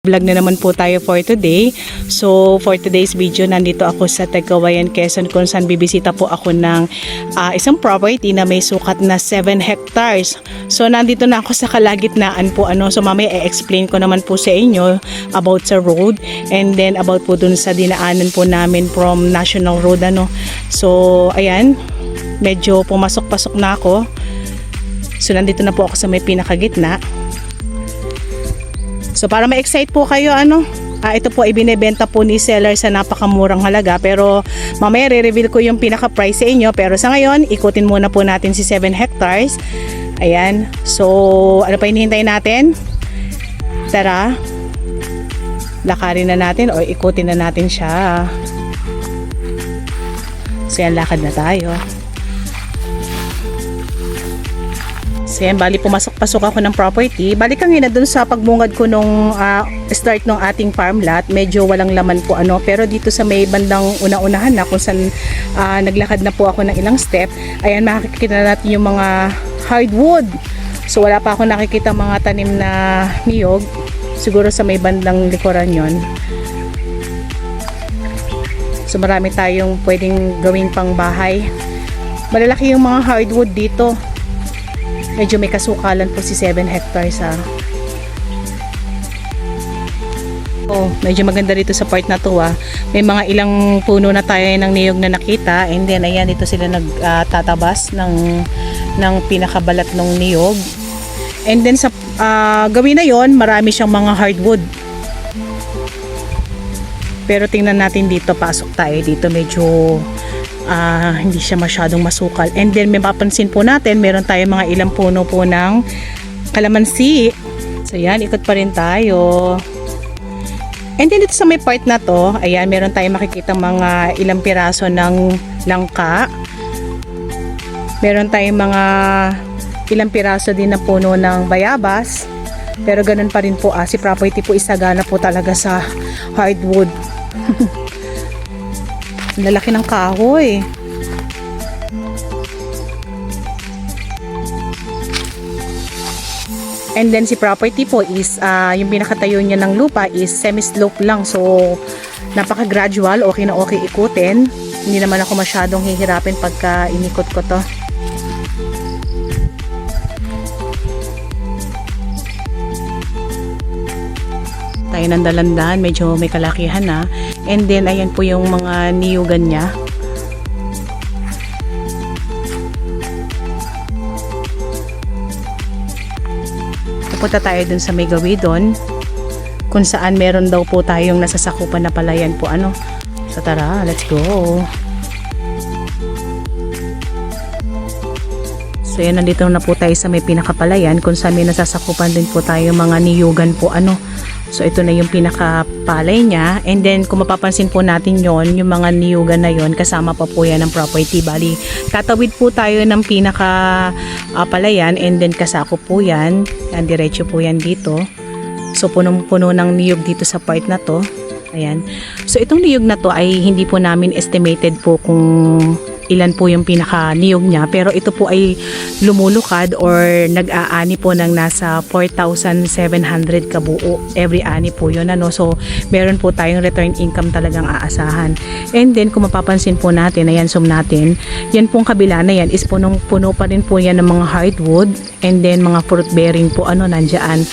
vlog na naman po tayo for today. So for today's video, nandito ako sa Cagayan, Quezon, kung saan bibisita po ako ng isang property na may sukat na 7 hectares. So nandito na ako sa kalagitnaan po so mamaya i-explain ko naman po sa inyo about sa road, and then about po dun sa dinaanan po namin from National Road So ayan, medyo pumasok-pasok na ako. So nandito na po ako sa may pinakagitna. So para ma-excite po kayo, ito po ay binebenta po ni seller sa napakamurang halaga, pero mamaya re-reveal ko yung pinaka-price sa inyo. Pero sa ngayon, ikutin muna po natin si 7 hectares. Ayan. So ano pa hinihintay natin? Tara, lakarin na natin o ikutin na natin siya. So yan, lakad na tayo. So yan, bali pumasok-pasok ako ng property. Bali kanina dun sa pagbungad ko nung start ng ating farm lot, medyo walang laman po pero dito sa may bandang una-unahan na kung saan naglakad na po ako ng ilang step, ayan, makikita natin yung mga hardwood. So wala pa ako nakikita mga tanim na niyog, siguro sa may bandang likuran yon. So marami tayong pwedeng gawing pang bahay. Malalaki yung mga hardwood dito. Medyo may kasukalan po si 7 hectares medyo maganda dito sa part na to May mga ilang puno na tayo ng niyog na nakita, and then ayan, dito sila nagtatabas ng pinakabalat ng niyog. And then sa gawin na yon, marami siyang mga hardwood. Pero tingnan natin dito, pasok tayo dito, medyo hindi siya masyadong masukal. And then may mapansin po natin, meron tayong mga ilang puno po ng kalamansi. So yan, ikot pa rin tayo. And then dito sa may part na to, ayan, meron tayong makikita mga ilang piraso ng langka. Meron tayong mga ilang piraso din na puno ng bayabas. Pero ganun pa rin po, si property po isagana po talaga sa hardwood. Lalaki ng kahoy. And then si property po is yung pinakatayo niya ng lupa is semi-slope lang. So napaka-gradual, okay na okay ikutin. Hindi naman ako masyadong hihirapin pagka inikot ko to. Tayo ng dalandahan, medyo may kalakihan and then ayan po yung mga niyugan niya. Pupunta tayo dun sa may gawidon kung saan meron daw po tayong nasasakupan na palayan po So tara, let's go. So yan, nandito na po tayo sa may pinakapalayan kung saan may nasasakupan din po tayo mga niyugan po So ito na yung pinakapalay niya, and then kung mapapansin po natin yon, yung mga niyugan na yon, kasama pa po yan ng property. Bali, tatawid po tayo ng pinakapalayan, and then kasako po yan, diretso po yan dito. So punong-puno ng niyog dito sa part na to. Ayan. So itong niyog na to ay hindi po namin estimated po kung ilan po yung pinaka niyog niya, pero ito po ay lumulukad or nag-aani po ng nasa 4,700 kabuo every ani po yun So meron po tayong return income talagang aasahan. And then kung mapapansin po natin, ayan, zoom natin, yan pong kabila na yan is punong-puno pa rin po yan ng mga hardwood, and then mga fruit bearing po nandyan.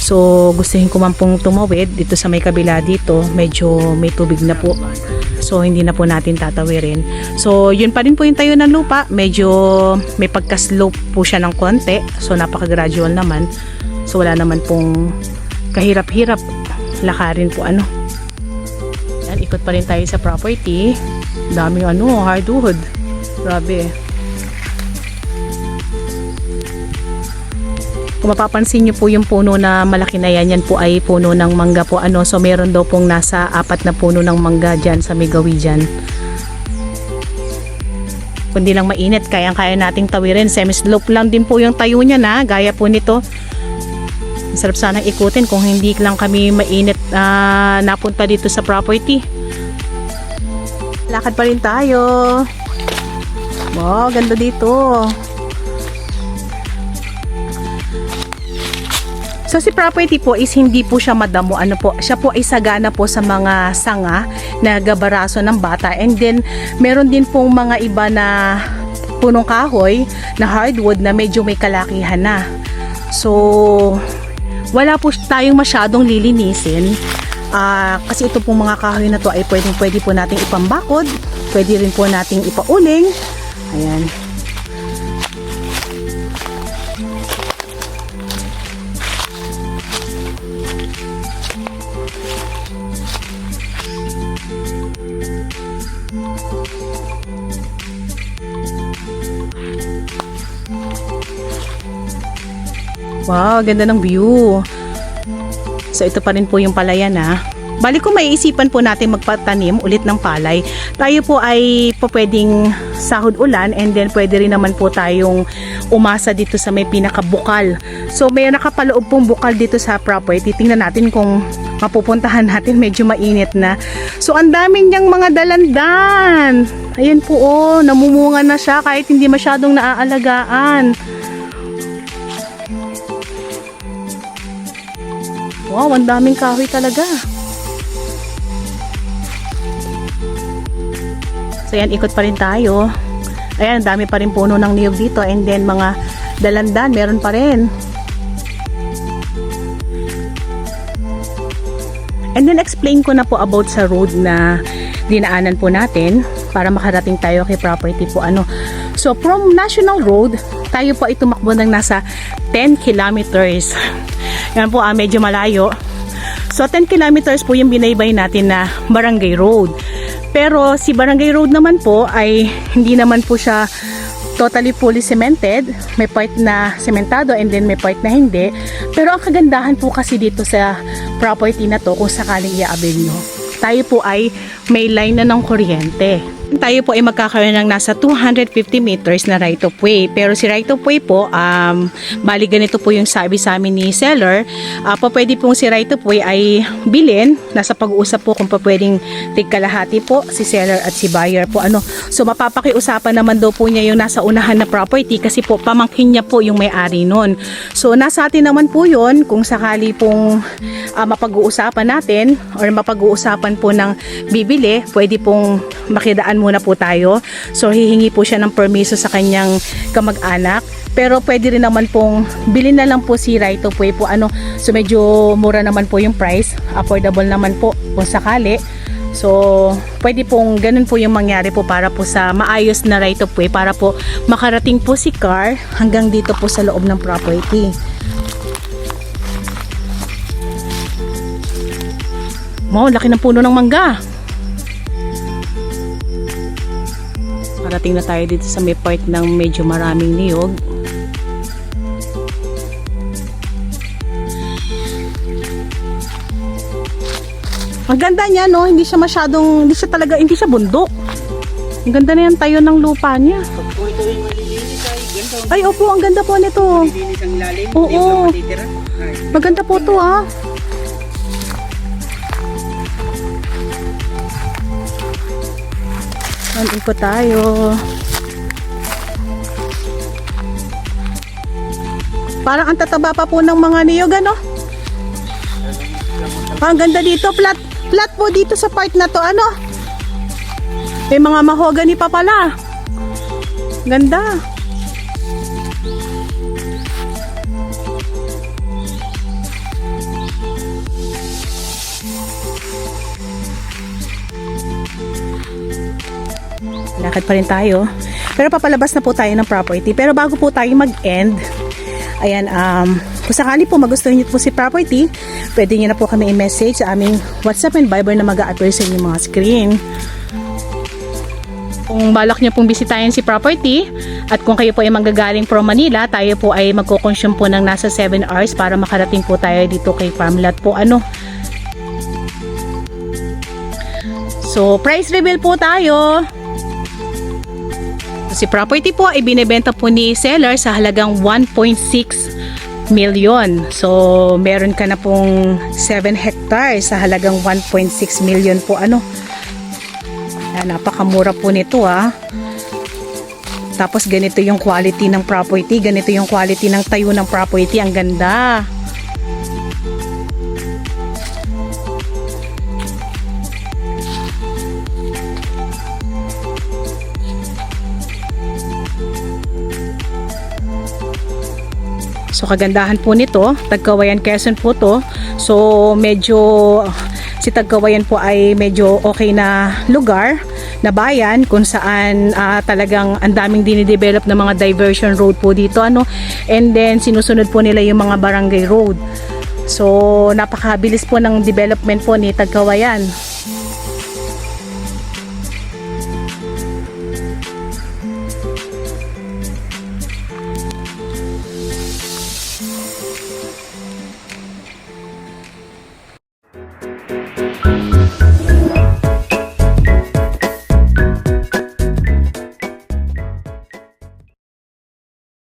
So gustuhin ko man pong tumawid dito sa may kabila dito, medyo may tubig na po. So hindi na po natin tatawirin. So yun pa rin po yung tayo ng lupa. Medyo may pagka-slope po siya ng konti. So napaka-gradual naman. So wala naman pong kahirap-hirap lakarin po Yan, ikot pa rin tayo sa property. Daming hardwood. Grabe. Kung mapapansin nyo po yung puno na malaki na yan po ay puno ng mangga po So meron daw pong nasa 4 na puno ng mangga dyan sa Migawi dyan. Kundi lang mainit, kayang-kaya nating tawirin. Semi-slope lang din po yung tayo niya gaya po nito. Masarap sanang ikutin kung hindi lang kami mainit napunta dito sa property. Lakad pa rin tayo. Wow, ganda dito. So si property po is hindi po siya madamo, ano po, siya po ay sagana po sa mga sanga na gabaraso ng bata, and then meron din pong mga iba na punong kahoy na hardwood na medyo may kalakihan na. So wala po tayong masyadong lilinisin kasi ito pong mga kahoy na to ay pwede po nating ipambakod, pwede rin po nating ipauling. Ayan. Wow, ganda ng view. So ito pa rin po yung palayan ha. Bali kung maiisipan po natin magpatanim ulit ng palay, tayo po ay pwedeng sahod ulan, and then pwede rin naman po tayong umasa dito sa may pinakabukal. So may nakapaloob pong bukal dito sa property. Tingnan natin kung mapupuntahan natin, medyo mainit na. So ang dami niyang mga dalandan. Ayan po oh, namumunga na siya kahit hindi masyadong naaalagaan. Wow, ang daming kahoy talaga. So yan, ikot pa rin tayo. Ayan, dami pa rin puno ng niyog dito, and then mga dalandan, meron pa rin. And then explain ko na po about sa road na dinaanan po natin para makarating tayo kay property po ano. So from National Road, tayo po ay tumakbo ng nasa 10 kilometers. Yan po medyo malayo. So 10 kilometers po yung binaybay natin na Barangay Road. Pero si Barangay Road naman po ay hindi naman po siya totally fully cemented. May part na sementado and then may part na hindi. Pero ang kagandahan po kasi dito sa property na to, kung sakaling i-avail nyo, tayo po ay may line na ng kuryente. Tayo po ay magkakaroon ng nasa 250 meters na right of way. Pero si right of way po, bali ganito po yung sabi sa amin ni seller. Pwede pong si right of way ay bilhin. Nasa pag-uusap po kung pwedeng tigkalahati po si seller at si buyer po ano. So mapapakiusapan naman daw po niya yung nasa unahan na property kasi po pamangkin niya po yung may-ari nun. So nasa atin naman po yun kung sakali pong mapag-uusapan natin or mapag-uusapan po ng bibili, pwede pong makidaan muna po tayo. So hihingi po siya ng permiso sa kanyang kamag-anak. Pero pwede rin naman pong bilhin na lang po si right of way po ano. So medyo mura naman po yung price. Affordable naman po kung sakali. So pwede pong ganun po yung mangyari po para po sa maayos na right of way para po makarating po si car hanggang dito po sa loob ng property. Wow, laki ng puno ng mangga. Parating na tayo dito sa may part ng medyo maraming niyog. Ang ganda niya no, hindi siya masyadong, hindi siya bundok. Ang ganda na yung tayo ng lupa niya. Ito yung malilinis ay ganda. Ay opo, ang ganda po nito. Malilinis ang ilalim. Oo. Maganda po to ah. Andun po tayo. Parang ang tataba pa po ng mga niyog ano. Ang ganda dito, flat po dito sa part na to ano. May mga mahogany pa pala. Ganda. Lakad pa rin tayo. Pero papalabas na po tayo ng property. Pero bago po tayo mag-end, ayan, kung sakali po magustuhan niyo po si property, pwede niyo na po kami i-message sa aming WhatsApp and Viber na mag-a-appear sa inyong mga screen. Kung balak niyo pong bisitahin si property, at kung kayo po ay manggagaling from Manila, tayo po ay magko-consume po ng nasa 7 hours para makarating po tayo dito kay Farmlot po ano. So, price reveal po tayo. Si property po ay binebenta po ni seller sa halagang 1.6 million. So, meron ka na pong 7 hectares sa halagang 1.6 million po ano. Napakamura po nito ah. Tapos ganito yung quality ng property, ganito yung quality ng tayo ng property, ang ganda. So kagandahan po nito, Tagkawayan, Quezon po to. So medyo si Tagkawayan po ay medyo okay na lugar, na bayan kung saan talagang ang daming dinidevelop na mga diversion road po dito ano. And then sinusunod po nila yung mga barangay road. So napakabilis po ng development po ni Tagkawayan.